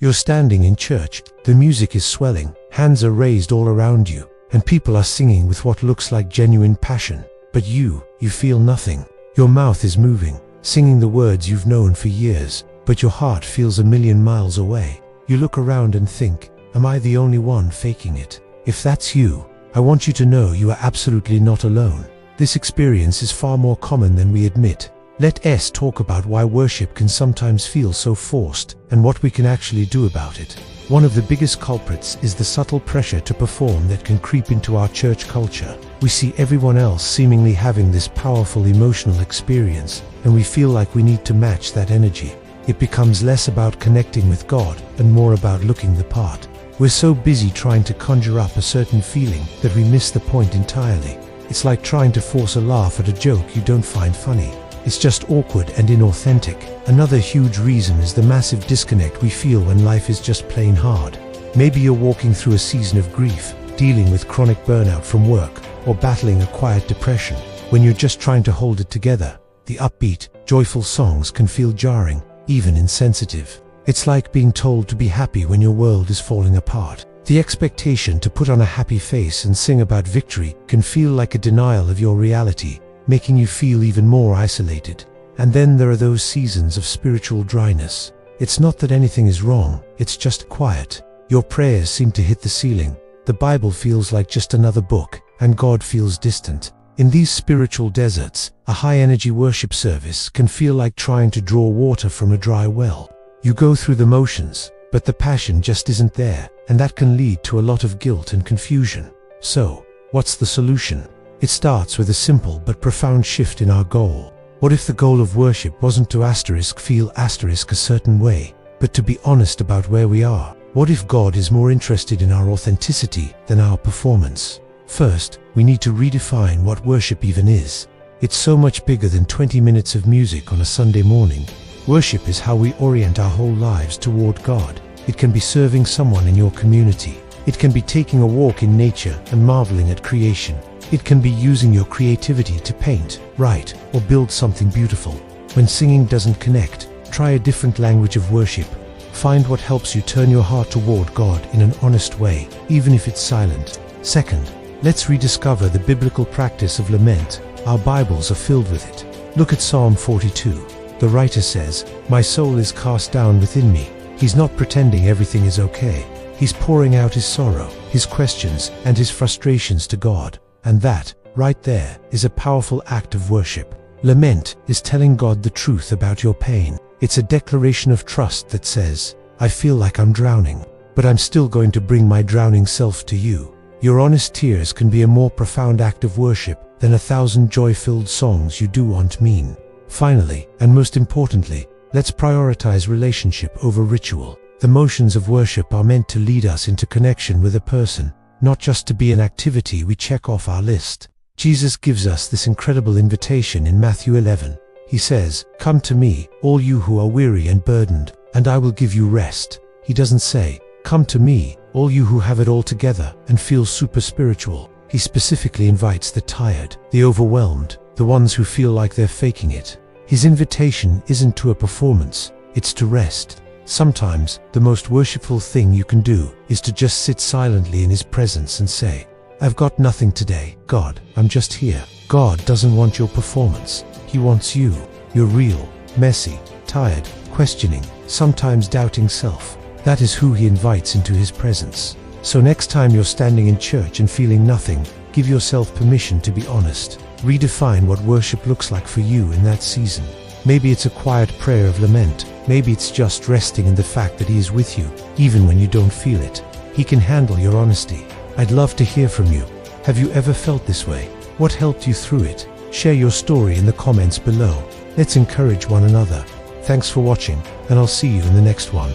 You're standing in church, the music is swelling, hands are raised all around you, and people are singing with what looks like genuine passion. But you feel nothing. Your mouth is moving, singing the words you've known for years, but your heart feels a million miles away. You look around and think, am I the only one faking it? If that's you, I want you to know you are absolutely not alone. This experience is far more common than we admit. Let's talk about why worship can sometimes feel so forced and what we can actually do about it. One of the biggest culprits is the subtle pressure to perform that can creep into our church culture. We see everyone else seemingly having this powerful emotional experience, and we feel like we need to match that energy. It becomes less about connecting with God and more about looking the part. We're so busy trying to conjure up a certain feeling that we miss the point entirely. It's like trying to force a laugh at a joke you don't find funny. It's just awkward and inauthentic. Another huge reason is the massive disconnect we feel when life is just plain hard. Maybe you're walking through a season of grief, dealing with chronic burnout from work, or battling a quiet depression. When you're just trying to hold it together, the upbeat, joyful songs can feel jarring, even insensitive. It's like being told to be happy when your world is falling apart. The expectation to put on a happy face and sing about victory can feel like a denial of your reality, making you feel even more isolated. And then there are those seasons of spiritual dryness. It's not that anything is wrong, it's just quiet. Your prayers seem to hit the ceiling. The Bible feels like just another book, and God feels distant. In these spiritual deserts, a high-energy worship service can feel like trying to draw water from a dry well. You go through the motions, but the passion just isn't there, and that can lead to a lot of guilt and confusion. So, what's the solution? It starts with a simple but profound shift in our goal. What if the goal of worship wasn't to feel a certain way, but to be honest about where we are? What if God is more interested in our authenticity than our performance? First, we need to redefine what worship even is. It's so much bigger than 20 minutes of music on a Sunday morning. Worship is how we orient our whole lives toward God. It can be serving someone in your community. It can be taking a walk in nature and marveling at creation. It can be using your creativity to paint, write, or build something beautiful. When singing doesn't connect, try a different language of worship. Find what helps you turn your heart toward God in an honest way, even if it's silent. Second, let's rediscover the biblical practice of lament. Our Bibles are filled with it. Look at Psalm 42. The writer says, "My soul is cast down within me." He's not pretending everything is okay. He's pouring out his sorrow, his questions, and his frustrations to God. And that, right there, is a powerful act of worship. Lament is telling God the truth about your pain. It's a declaration of trust that says, I feel like I'm drowning, but I'm still going to bring my drowning self to you. Your honest tears can be a more profound act of worship than 1,000 joy-filled songs you don't mean. Finally, and most importantly, let's prioritize relationship over ritual. The motions of worship are meant to lead us into connection with a person, not just to be an activity we check off our list. Jesus gives us this incredible invitation in Matthew 11. He says, "Come to me, all you who are weary and burdened, and I will give you rest." He doesn't say, "Come to me, all you who have it all together and feel super spiritual." He specifically invites the tired, the overwhelmed, the ones who feel like they're faking it. His invitation isn't to a performance, it's to rest. Sometimes, the most worshipful thing you can do is to just sit silently in His presence and say, "I've got nothing today, God, I'm just here." God doesn't want your performance. He wants you. You're real, messy, tired, questioning, sometimes doubting self. That is who He invites into His presence. So next time you're standing in church and feeling nothing, give yourself permission to be honest. Redefine what worship looks like for you in that season. Maybe it's a quiet prayer of lament. Maybe it's just resting in the fact that He is with you, even when you don't feel it. He can handle your honesty. I'd love to hear from you. Have you ever felt this way? What helped you through it? Share your story in the comments below. Let's encourage one another. Thanks for watching, and I'll see you in the next one.